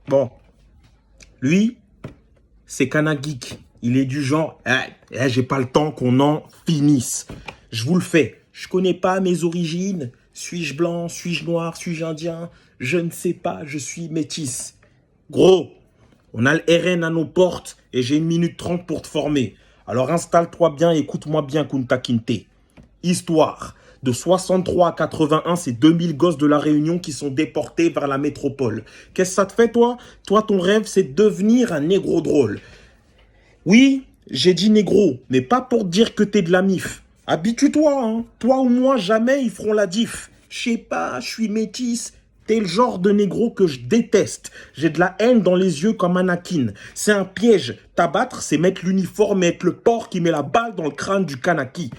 Bon, lui, c'est Kana Geek. Il est du genre, j'ai pas le temps qu'on en finisse. Je vous le fais. Je connais pas mes origines. Suis-je blanc, suis-je noir, suis-je indien? Je ne sais pas, je suis métis. Gros, on a le RN à nos portes et j'ai 1 minute 30 pour te former. Alors installe-toi bien et écoute-moi bien, Kunta Kinte. Histoire. De 63 à 81, c'est 2000 gosses de la Réunion qui sont déportés vers la métropole. Qu'est-ce que ça te fait, toi? Toi, ton rêve, c'est de devenir un négro drôle. Oui, j'ai dit négro, mais pas pour dire que t'es de la mif. Habitue-toi, hein. Toi ou moi, jamais ils feront la diff. Je sais pas, je suis métisse. T'es le genre de négro que je déteste. J'ai de la haine dans les yeux comme Anakin. C'est un piège. T'abattre, c'est mettre l'uniforme et être le porc qui met la balle dans le crâne du Kanaki.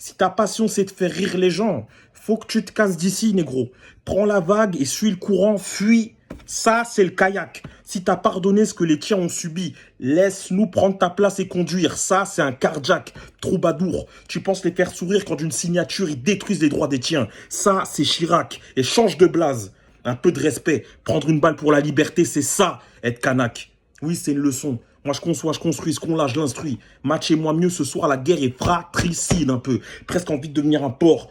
Si ta passion, c'est de faire rire les gens, faut que tu te casses d'ici, négro. Prends la vague et suis le courant, fuis. Ça, c'est le kayak. Si t'as pardonné ce que les tiens ont subi, laisse-nous prendre ta place et conduire. Ça, c'est un carjack. Troubadour. Tu penses les faire sourire quand d'une signature, ils détruisent les droits des tiens. Ça, c'est Chirac. Et change de blase. Un peu de respect. Prendre une balle pour la liberté, c'est ça, être Kanak. Oui, c'est une leçon. Moi, je conçois, je construis, ce qu'on l'a, je l'instruis. Matchez-moi mieux ce soir, la guerre est fratricide un peu. Presque envie de devenir un porc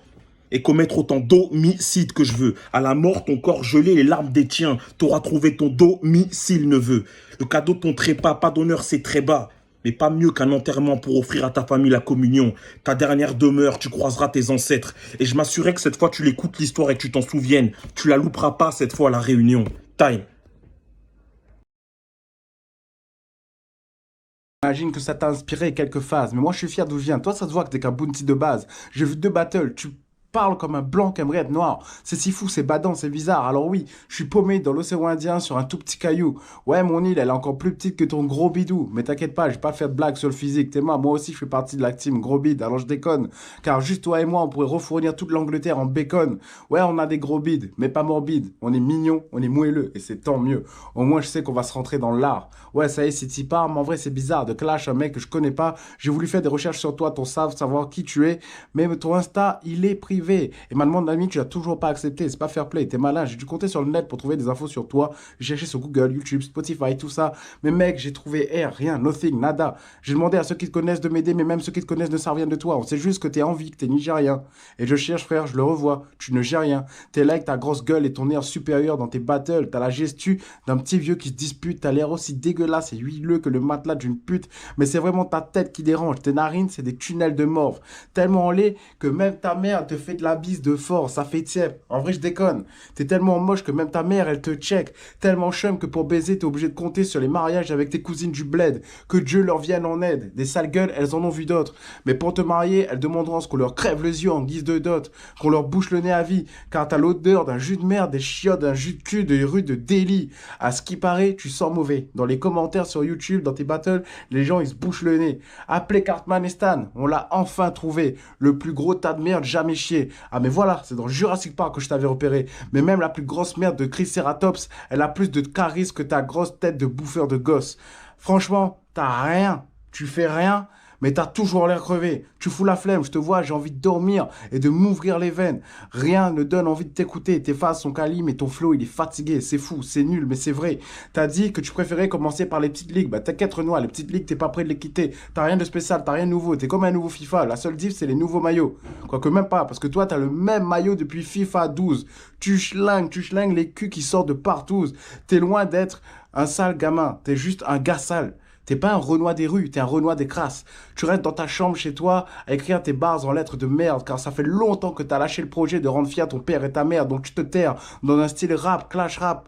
et commettre autant d'homicides que je veux. À la mort, ton corps gelé, les larmes des tiens. T'auras trouvé ton domicile, neveu. Le cadeau de ton trépas, pas d'honneur, c'est très bas. Mais pas mieux qu'un enterrement pour offrir à ta famille la communion. Ta dernière demeure, tu croiseras tes ancêtres. Et je m'assurais que cette fois, tu l'écoutes l'histoire et que tu t'en souviennes. Tu la louperas pas cette fois à la réunion. Time. J'imagine que ça t'a inspiré quelques phases, mais moi je suis fier d'où je viens. Toi, ça se voit que t'es qu'un bounty de base. J'ai vu 2 battles, tu parles comme un blanc qui aimerait être noir. C'est si fou, c'est badant, c'est bizarre. Alors oui, je suis paumé dans l'océan Indien sur un tout petit caillou. Ouais, mon île, elle est encore plus petite que ton gros bidou. Mais t'inquiète pas, je vais pas faire de blagues sur le physique. T'es moi aussi je fais partie de la team gros bide, alors je déconne. Car juste toi et moi, on pourrait refournir toute l'Angleterre en bacon. Ouais, on a des gros bides, mais pas morbides. On est mignons, on est moelleux, et c'est tant mieux. Au moins, je sais qu'on va se rentrer dans l'art. Ouais, ça y est, si t'y pars, mais en vrai, c'est bizarre de clash un mec que je connais pas. J'ai voulu faire des recherches sur toi, ton savoir qui tu es, mais ton Insta, il est privé. Et ma demande d'amis, tu l'as toujours pas accepté. C'est pas fair play, t'es malin. J'ai dû compter sur le net pour trouver des infos sur toi. J'ai cherché sur Google, YouTube, Spotify, tout ça. Mais mec, j'ai trouvé rien, nothing, nada. J'ai demandé à ceux qui te connaissent de m'aider, mais même ceux qui te connaissent ne savent rien de toi. On sait juste que t'es en vie, que t'es nigérien. Et je cherche, frère, je le revois. Tu ne gères rien. T'es là avec ta grosse gueule et ton air supérieur dans tes battles. T'as la gestu d'un petit vieux qui se dispute. T'as l'air aussi dégueulasse et huileux que le matelas d'une pute. Mais c'est vraiment ta tête qui dérange. Tes narines, c'est des tunnels de morve. Tellement laid que même ta mère te fait de la bise de force. Ça fait tiep. En vrai, je déconne. T'es tellement moche que même ta mère, elle te check. Tellement chum que pour baiser, t'es obligé de compter sur les mariages avec tes cousines du bled. Que Dieu leur vienne en aide. Des sales gueules, elles en ont vu d'autres. Mais pour te marier, elles demanderont à ce qu'on leur crève les yeux en guise de dot. Qu'on leur bouche le nez à vie. Car t'as l'odeur d'un jus de merde, des chiottes, d'un jus de cul, des rues de Delhi. À ce qui paraît, tu sens mauvais. Dans les commentaires sur YouTube, dans tes battles, les gens ils se bouchent le nez. Appelez Cartman et Stan, on l'a enfin trouvé. Le plus gros tas de merde jamais chié. Ah mais voilà, c'est dans Jurassic Park que je t'avais repéré. Mais même la plus grosse merde de Triceratops, elle a plus de charisme que ta grosse tête de bouffeur de gosse. Franchement, t'as rien. Tu fais rien. Mais t'as toujours l'air crevé. Tu fous la flemme, je te vois, j'ai envie de dormir et de m'ouvrir les veines. Rien ne donne envie de t'écouter. Tes phases sont quali, mais ton flow, il est fatigué. C'est fou, c'est nul, mais c'est vrai. T'as dit que tu préférais commencer par les petites ligues. Bah t'inquiète, Renoir, les petites ligues, t'es pas prêt de les quitter. T'as rien de spécial, t'as rien de nouveau. T'es comme un nouveau FIFA. La seule diff, c'est les nouveaux maillots. Quoique même pas, parce que toi, t'as le même maillot depuis FIFA 12. Tu schlingues les culs qui sortent de partout. T'es loin d'être un sale gamin. T'es juste un gars sale. T'es pas un Renoir des rues, t'es un Renoir des crasses. Tu restes dans ta chambre chez toi à écrire tes bars en lettres de merde, car ça fait longtemps que t'as lâché le projet de rendre fier ton père et ta mère, donc tu te terres dans un style rap, clash rap.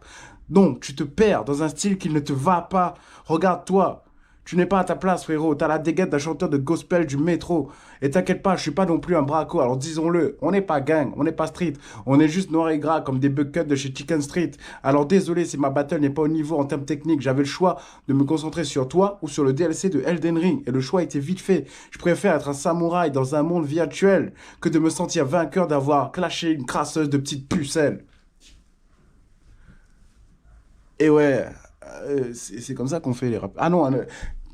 Donc tu te perds dans un style qui ne te va pas. Regarde-toi. Tu n'es pas à ta place, frérot. T'as la dégaine d'un chanteur de gospel du métro. Et t'inquiète pas, je suis pas non plus un braco. Alors disons-le, on n'est pas gang, on n'est pas street. On est juste noir et gras comme des buckets de chez Chicken Street. Alors désolé si ma battle n'est pas au niveau en termes techniques. J'avais le choix de me concentrer sur toi ou sur le DLC de Elden Ring. Et le choix était vite fait. Je préfère être un samouraï dans un monde virtuel que de me sentir vainqueur d'avoir clashé une crasseuse de petites pucelles. Et ouais, c'est comme ça qu'on fait les rappeurs. Ah non,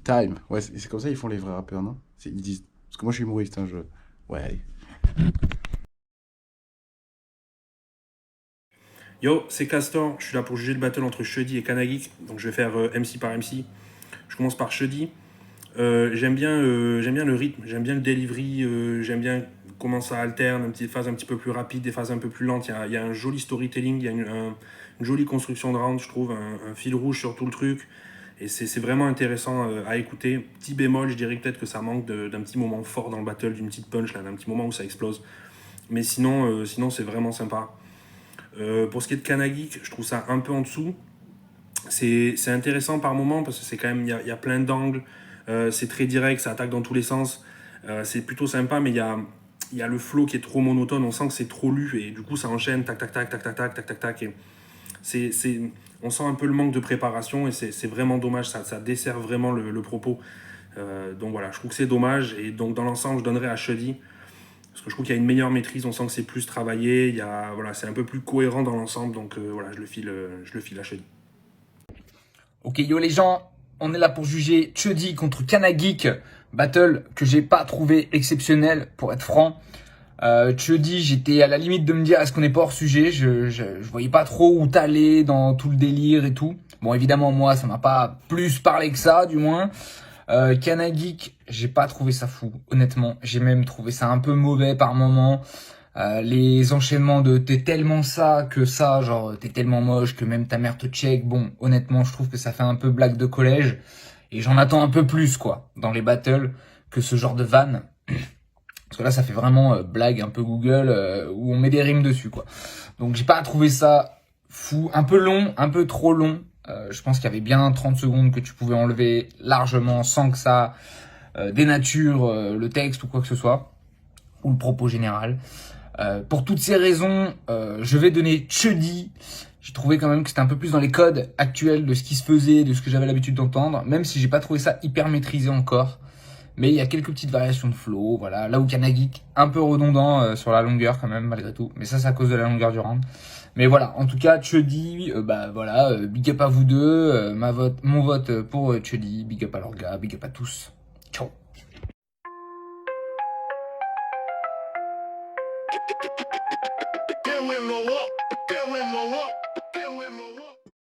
time. Ouais, c'est comme ça qu'ils font les vrais rappeurs, non? Ils disent. Parce que moi, je suis humoriste, hein, je. Ouais, allez. Yo, c'est Castor, je suis là pour juger le battle entre Shuddy et Kanagik, donc je vais faire MC par MC. Je commence par Shuddy. J'aime bien le rythme, j'aime bien le delivery, j'aime bien comment ça alterne, des phases un petit peu plus rapides, des phases un peu plus lentes. Il y a un joli storytelling, il y a une jolie construction de round, je trouve, un fil rouge sur tout le truc. Et c'est vraiment intéressant à écouter. Petit bémol, je dirais peut-être que ça manque d'un petit moment fort dans le battle, d'une petite punch, là, d'un petit moment où ça explose. Mais sinon c'est vraiment sympa. Pour ce qui est de Kanagik, je trouve ça un peu en dessous. C'est intéressant par moment parce que c'est quand même, il y a plein d'angles. C'est très direct, ça attaque dans tous les sens. C'est plutôt sympa, mais il y a le flow qui est trop monotone. On sent que c'est trop lu et du coup ça enchaîne, tac, tac, tac, tac, tac, tac, tac, tac, tac. Et on sent un peu le manque de préparation et c'est vraiment dommage. Ça dessert vraiment le propos. Donc voilà, je trouve que c'est dommage. Et donc dans l'ensemble, je donnerais à Shuddy. Parce que je trouve qu'il y a une meilleure maîtrise, on sent que c'est plus travaillé, voilà, c'est un peu plus cohérent dans l'ensemble, donc voilà, je le file à Shuddy. Ok, yo les gens, on est là pour juger Chuddy contre Kanagik. Battle que j'ai pas trouvé exceptionnel, pour être franc. Chuddy, j'étais à la limite de me dire, est-ce qu'on est pas hors sujet? Je voyais pas trop où t'allais dans tout le délire et tout. Bon, évidemment, moi, ça m'a pas plus parlé que ça, du moins. Kanagik, j'ai pas trouvé ça fou, honnêtement. J'ai même trouvé ça un peu mauvais par moment. Les enchaînements de t'es tellement ça que ça, genre t'es tellement moche que même ta mère te check. Bon, honnêtement, je trouve que ça fait un peu blague de collège. Et j'en attends un peu plus, quoi, dans les battles, que ce genre de vanne. Parce que là, ça fait vraiment blague un peu Google, où on met des rimes dessus, quoi. Donc j'ai pas trouvé ça fou. Un peu long, un peu trop long. Je pense qu'il y avait bien 30 secondes que tu pouvais enlever largement sans que ça dénature le texte ou quoi que ce soit. Ou le propos général. Pour toutes ces raisons, je vais donner Chuddy. J'ai trouvé quand même que c'était un peu plus dans les codes actuels de ce qui se faisait, de ce que j'avais l'habitude d'entendre, même si j'ai pas trouvé ça hyper maîtrisé encore. Mais il y a quelques petites variations de flow, voilà. Là où Kanagik, un peu redondant sur la longueur quand même, malgré tout. Mais ça, c'est à cause de la longueur du round. Mais voilà, en tout cas, Chuddy, big up à vous deux. Mon vote pour Chuddy, big up à leur gars, big up à tous. Ciao. Feeling low up, feeling low up.